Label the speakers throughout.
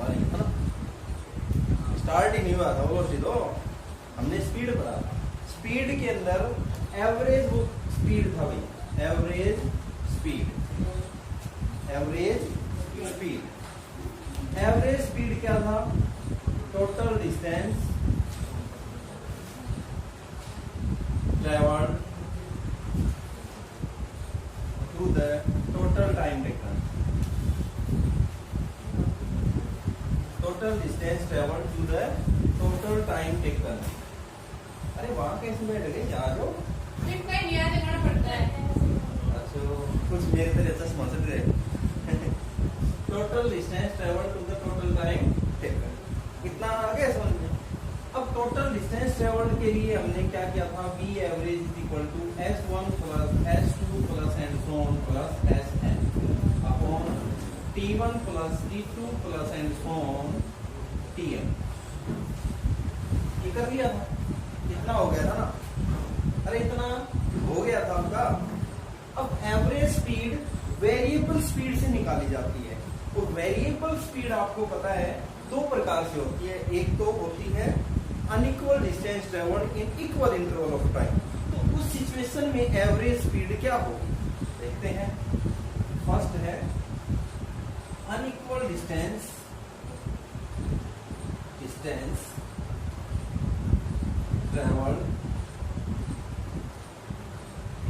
Speaker 1: हुआ नहीं था ना, स्टार्ट ही नहीं हुआ था वो सीधो। हमने स्पीड पढ़ा था, स्पीड के अंदर एवरेज वो स्पीड था भाई, average speed, average speed, average speed क्या था, total distance travelled to the total time taken, total distance travelled to the total time taken. अरे वहां कैसे बैठ गए, आ जाओ।
Speaker 2: पड़ता है।
Speaker 1: अच्छा कुछ मेरे तरह अच्छा समझ रहे। Total distance travelled to the total time taken, इतना आ गया समझ में। अब टोटल डिस्टेंस ट्रेवल्ड के लिए हमने क्या किया था, V average is equal to S1 plus S2 plus and so on plus Sn upon T1 plus T2 plus and so on Tn। ये कर लिया था, इतना हो गया था ना, अरे इतना हो गया था आपका। अब एवरेज स्पीड वेरिएबल स्पीड से निकाली जाती है, और वेरिएबल स्पीड आपको पता है दो प्रकार से होती है, एक तो होती है unequal distance travelled in equal interval of time. तो उस सिचुएशन में एवरेज स्पीड क्या होगी, देखते हैं। फर्स्ट है unequal distance travelled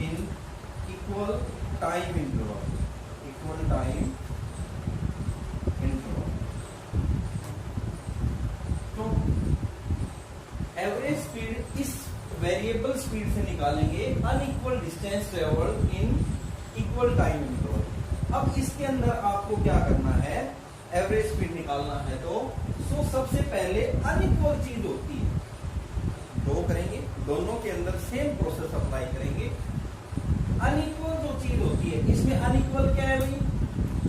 Speaker 1: in equal time interval, equal time interval. तो एवरेज स्पीड इस वेरिएबल स्पीड से निकालेंगे unequal distance travelled in equal time interval. अब इसके अंदर आपको क्या करना है, एवरेज स्पीड निकालना है तो सबसे पहले अनइक्वल चीज होती है, दो करेंगे, दोनों के अंदर सेम प्रोसेस अप्लाई करेंगे। अनइक्वल जो चीज होती है, इसमें अनइक्वल क्या है भाई,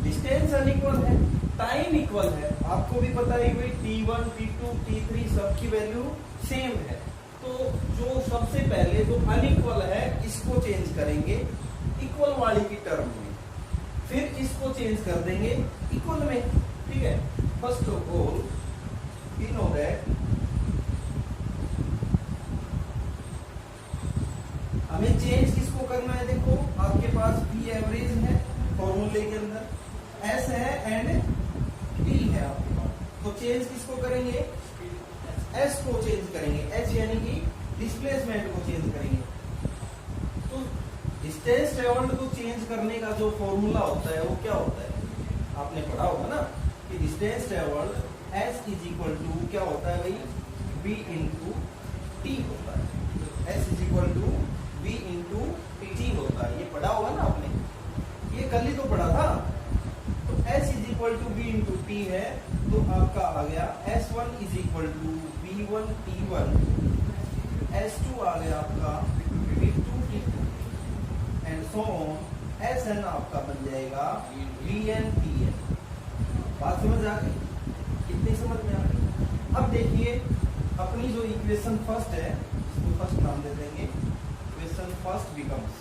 Speaker 1: डिस्टेंस अनइक्वल है, टाइम इक्वल है, आपको भी पता है भाई T1 T2 T3 सबकी वैल्यू सेम है। तो जो सबसे पहले जो अनइक्वल है इसको चेंज करेंगे इक्वल वाली की टर्म में, फिर इसको चेंज कर देंगे इक्वल में, ठीक है। First of all we know that हमें चेंज किसको करना है, देखो आपके पास V एवरेज है फॉर्मूले के अंदर, S है एंड T है आपके पास, तो चेंज किसको करेंगे, S को चेंज करेंगे, H यानी कि डिस्प्लेसमेंट को चेंज करेंगे। तो डिस्टेंस ट्रेवल्ड को चेंज करने का जो फॉर्मूला होता है वो क्या होता है, आपने पढ़ा होगा ना कि distance travelled S is equal to क्या होता है भाई, V इंटू T होता है, S is equal to V into T होता है, ये पढ़ा होगा ना आपने, ये कल ही तो पढ़ा था। तो S is equal to V into T है, तो आपका आ गया S1 is equal to V1 T1, S2 आ गया आपका V2 T2 and so on, Sn आपका बन जाएगा Vn Tn। बात समझ आ गई, कितनी समझ में आ गई। अब देखिए अपनी जो इक्वेशन फर्स्ट है इसको फर्स्ट नाम दे देंगे, इक्वेशन फर्स्ट बिकम्स,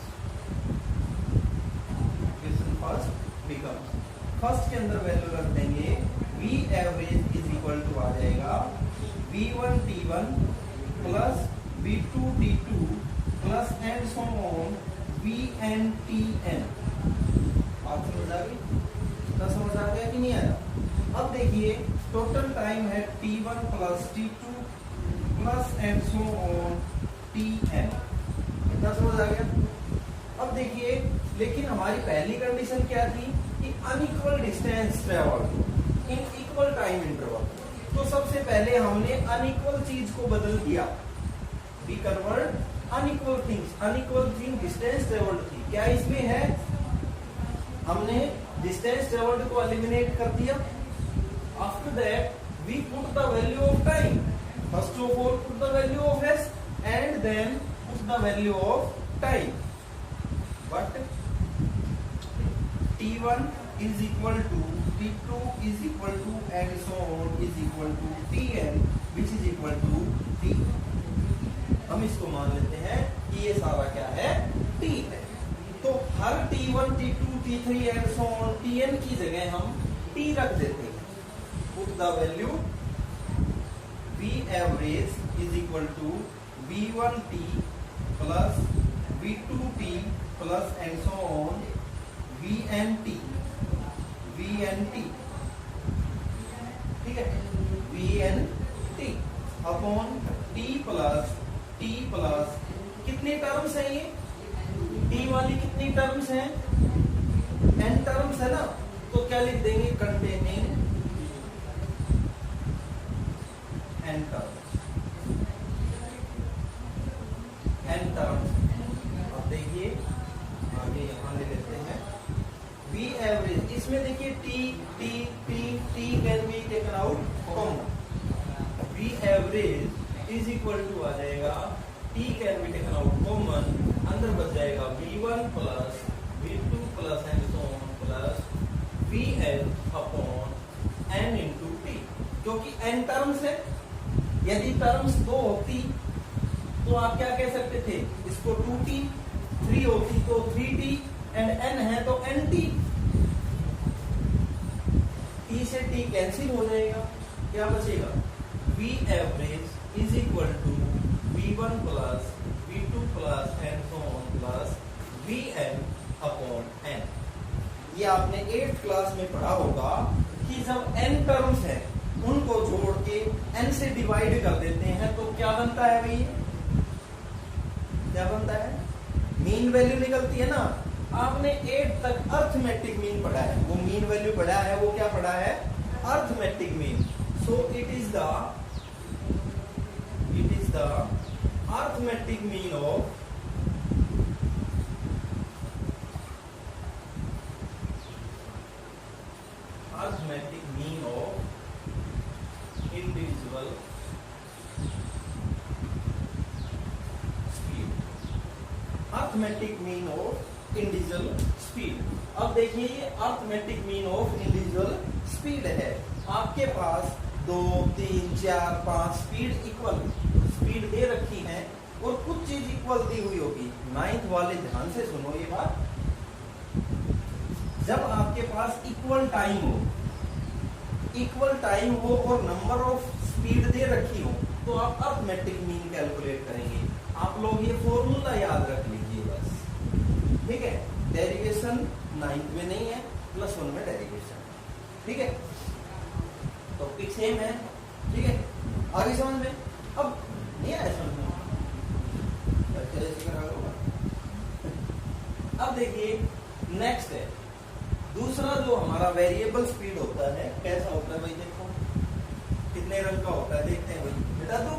Speaker 1: फर्स्ट के अंदर वैल्यू रख देंगे V average is equal to आ जाएगा V1 T1 plus V2 T2 plus and so on Vn Tn। बात समझ आ गई, इतना समझ आ गया कि नहीं आया। अब देखिए टोटल टाइम है T1 plus T2 plus and so on Tn, इतना समझ आ गया। अब देखिए लेकिन हमारी पहली कंडीशन क्या थी कि unequal distance travelled in equal time interval. तो सबसे पहले हमने अनइक्वल चीज को बदल दिया, we convert unequal things, unequal thing distance travelled थी, क्या इसमें है, हमने डिस्टेंस ट्रेवल्ड को एलिमिनेट कर दिया। After that we put the value of time, first of all put the value of s and then put the value of time, but T1 is equal to T2 is equal to and so on is equal to Tn which is equal to T। हम इसको मान लेते हैं कि ये सारा क्या है, T है। तो हर T1 T2 T3 and so on Tn की जगह हम T रख देते हैं, put the value V average is equal to V1T plus V2T plus and so on VNT ठीक है, VNT अपॉन T प्लस कितनी टर्म्स है ये? T वाली कितनी टर्म्स हैं? N टर्म्स है ना, तो क्या लिख देंगे? Containing N terms. अब देखिए आगे यहां ले लेते हैं V एवरेज। इसमें देखिए T can be taken out common. V average is equal to आ जाएगा T can be taken out common, अंदर बच जाएगा V1 plus V2 plus and so on plus VN upon N into T, क्योंकि N terms है। यदि terms 2 होती तो आप क्या कह सकते थे? इसको 2T, 3 होती तो 3T एंड N है तो NT। T से T कैंसिल हो जाएगा, क्या बचेगा? V average is equal to V1 plus V2 plus and so on plus VN upon N। ये आपने 8th क्लास में पढ़ा होगा कि जब N टर्म्स है उनको जोड़ के N से डिवाइड कर देते हैं तो क्या बनता है भाई? क्या बनता है? मीन वैल्यू निकलती है ना। आपने 8 तक अर्थमेटिक मीन पढ़ा है, वो मीन वैल्यू पढ़ा है, वो क्या पढ़ा है? Arithmetic mean. So it is the arithmetic mean of individual speed. Arithmetic mean of individual speed. अब देखिए ये arithmetic mean of individual speed है। आपके पास 2, 3, 4, 5 स्पीड इक्वल स्पीड दे रखी है और कुछ चीज इक्वल दी हुई होगी। 9th वाले ध्यान से सुनो ये बात। जब आपके पास इक्वल टाइम हो और नंबर ऑफ स्पीड दे रखी हो तो आप अर्थमेटिक मीन कैलकुलेट करेंगे। आप लोग ये फॉर्मूला याद रख लीजिए बस, ठीक है? डेरिवेशन 9th में नहीं है, +1 में डेरिवेशन, ठीक है? टॉपिक सेम है, ठीक है? आगे समझ में? अब नहीं आया समझ में? अब देखिए नेक्स्ट है दूसरा जो हमारा वेरिएबल स्पीड होता है। कैसा होता है भाई? देखो कितने रंग का होता है, देखते हैं भाई बेटा। तो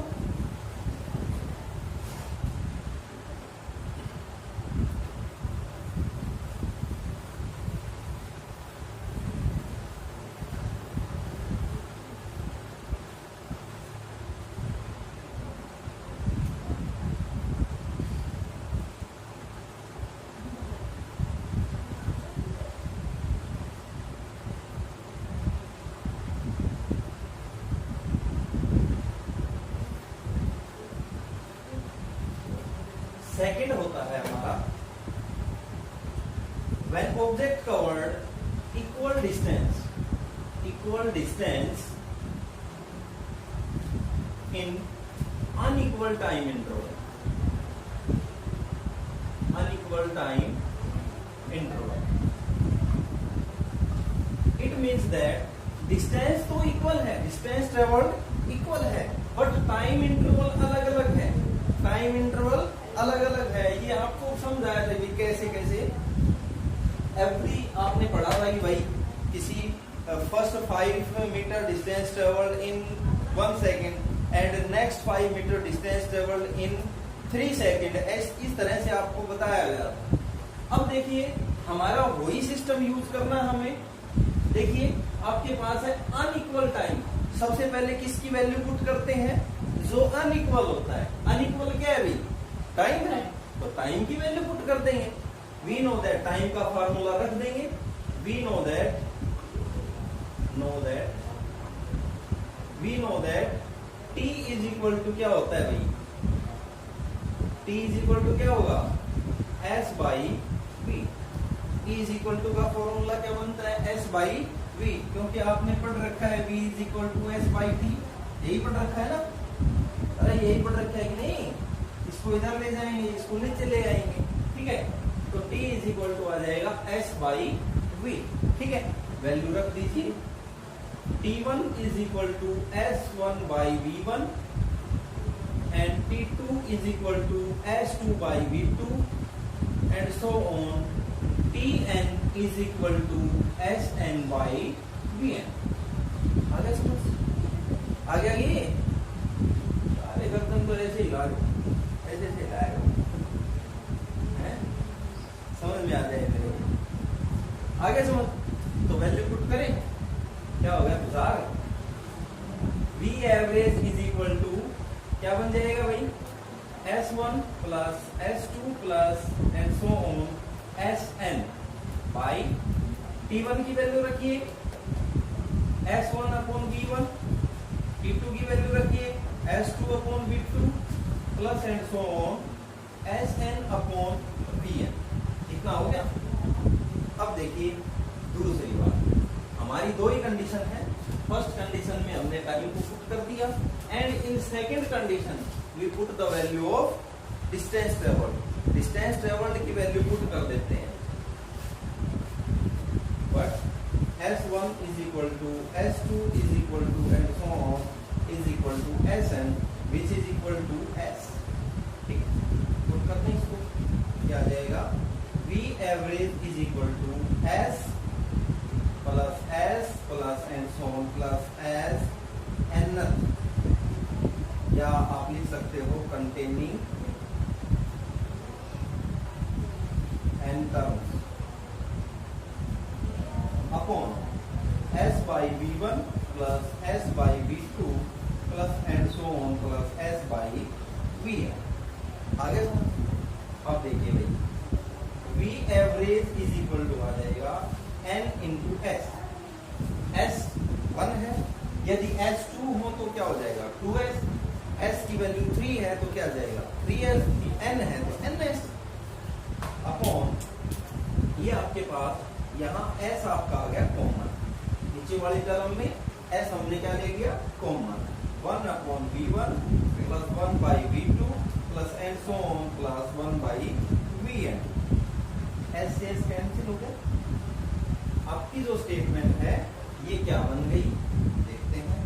Speaker 1: सेकंड होता है हमारा when object covered equal distance in unequal time interval, it means that distance तो इक्वल है, distance traveled इक्वल है, बट टाइम इंटरवल अलग अलग है। टाइम इंटरवल अलग अलग है। ये आपको समझाया था कि कैसे कैसे एवरी आपने पढ़ा था कि भाई किसी first 5 metre distance travelled in 1 second and next 5 metre distance travelled in 3 second, इस तरह से आपको बताया गया। अब देखिए हमारा वही सिस्टम यूज करना हमें। देखिए आपके पास है अनइक्वल टाइम। सबसे पहले किसकी वैल्यू पुट करते हैं? जो अनइक्वल होता है। अनइक्वल क्या है भाई? टाइम है, तो टाइम की वैल्यू पुट कर देंगे। वी नो दैट, टाइम का फार्मूला रख देंगे। We know that T is equal to क्या होता है भाई? टी इज इक्वल टू क्या होगा? S by V. T is equal to का फॉर्मूला क्या बनता है? S बाई v, क्योंकि आपने पढ़ रखा है v is equal to S by T, यही पढ़ रखा है ना, अरे यही पढ़ रखा है कि नहीं, इसको इधर ले जाएंगे, इसको नीचे ले आएंगे, ठीक है, तो t इज इक्वल टू आ जाएगा s बाई v, ठीक है, वैल्यू रख दीजिए, t1 is equal to s1 by v1 and t2 is equal to s2 by v2 and so on, tn is equal to sn by vn। आ गया समझ, आ गया ये, अरे गर्दन तो ऐसे ही ला लो, ऐसे ऐसे लाएगा, हैं, समझ में आ जाए मेरे, आ गया समझ, तो वैल्यू पुट करें, क्या हो गया Tushar, v average is equal to क्या बन जाएगा भाई, S1 plus S2 plus and so on Sn by T1 की वैल्यू रखिए S1 अपॉन V1, T2 की वैल्यू रखिए S2 upon V2 plus and so on Sn upon Vn। इतना हो गया। अब देखिए दूसरी बात, हमारी दो ही कंडीशन है, फर्स्ट कंडीशन में हमने टाइम को पुट कर दिया and in second condition we put the value of distance travelled, distance travelled की वैल्यू पुट कर देते हैं, but S1 is equal to S2 is equal to and so on is equal to Sn which is equal to S, ठीक है, put करते हैं इसको, क्या आ जाएगा, V average is equal to S plus and so on plus S N, या आप लिख सकते हो containing N terms upon S by V1 plus S by V2 plus and so on plus S by Vn। आगे अब देखिए भाई, V average is equal to आ जाएगा n इंटू एस, S 1 है, यदि S 2 हो तो क्या हो जाएगा 2S, S की वैल्यू 3 है तो क्या जाएगा 3S, N है तो NS अपॉन, ये आपके पास यहाँ S आपका आ गया कॉमन, नीचे वाली टर्म में S हमने क्या ले लिया common, 1 upon V1 plus 1 by V2 plus and so on plus 1 by Vn, S से S कैंसिल हो गया। आपकी जो स्टेटमेंट है ये क्या बन गई देखते हैं,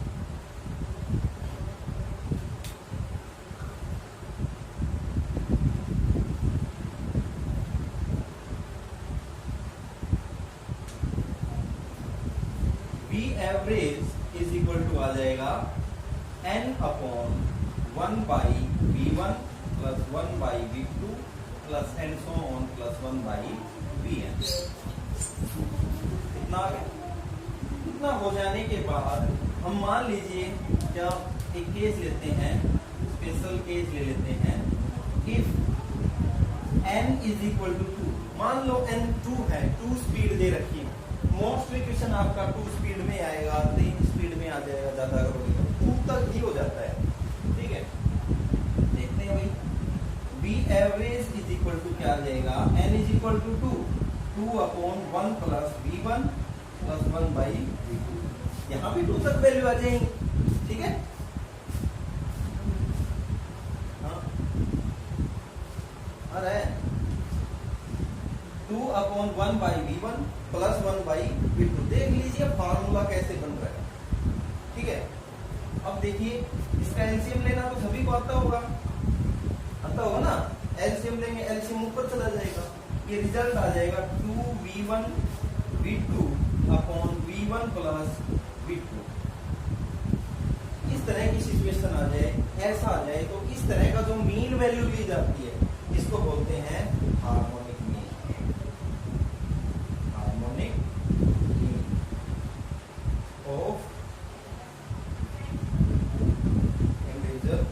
Speaker 1: V average is equal to आ जाएगा n upon 1 by V1 plus 1 by V2 plus and so on plus 1 by Vn। इतना आ गया। इतना हो जाने के बाद हम मान लीजिए क्या एक केस लेते हैं, स्पेशल केस ले लेते हैं, if n is equal to 2, मान लो n 2 है, 2 स्पीड दे रखी है, मोस्टली क्वेश्चन आपका 2 स्पीड में आएगा, 3 स्पीड में आ जाएगा, ज्यादा करोगे तो 2 तक ही हो जाता है, ठीक है, देखते हैं भाई, V average is equal to क्या आ जाएगा, n is equal to 2 upon 1 plus V1 plus 1 by V2, यहाँ भी 2 तक वैल्यू आ जाएंगे, ठीक है, हाँ, आ रहा है 2 upon 1 by V1 plus 1 by V2, देख लीजिए फार्मूला कैसे बन रहा है, ठीक है। अब देखिए इसका एलसीएम लेना तो सभी को आता होगा ना, एलसीएम लेंगे, एलसीएम ऊपर चला जाएगा, ये रिजल्ट आ जाएगा 2V1 V2 upon V1 plus V2। इस तरह की सिचुएशन आ जाए, ऐसा आ जाए तो इस तरह का जो मीन वैल्यू ली जाती है इसको बोलते हैं harmonic mean, harmonic mean of individual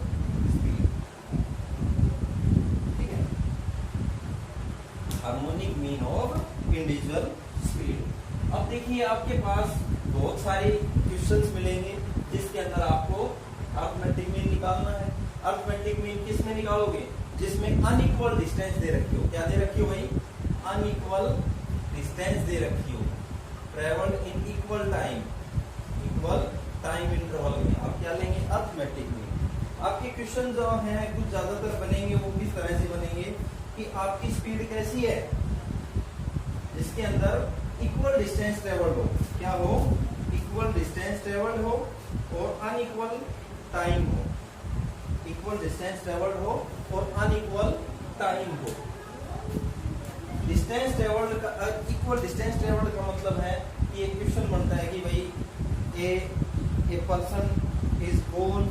Speaker 1: speed, ठीक है, harmonic mean of individual speed. अब देखिए आपके पास बहुत सारे क्वेश्चंस मिलेंगे जिसके अंदर आपको अरिथमेटिक मीन निकालना है। अरिथमेटिक मीन किस में निकालोगे, जिसमें अनइक्वल डिस्टेंस दे रखी हो, क्या दे रखी हो भाई, अनइक्वल डिस्टेंस दे रखी हो, travelled in equal time interval में। आप क्या लेंगे, अर्थमेटिक में। आपके क्वेश्चन जो हैं कुछ ज्यादातर बनेंगे वो किस तरह से बनेंगे कि आपकी स्पीड कैसी है जिसके अंदर इक्वल डिस्टेंस ट्रेवल्ड हो, क्या हो, इक्वल डिस्टेंस ट्रेवल्ड हो और अनइक्वल टाइम हो, इक्वल डिस्टेंस ट्रेवल्ड हो और अनइक्वल टाइम हो। डिस्टेंस ट्रेवल्ड का इक्वल डिस्टेंस ट्रेवल्ड का मतलब है कि एक क्वेश्चन बनता है कि भाई ए पर्सन इज गोन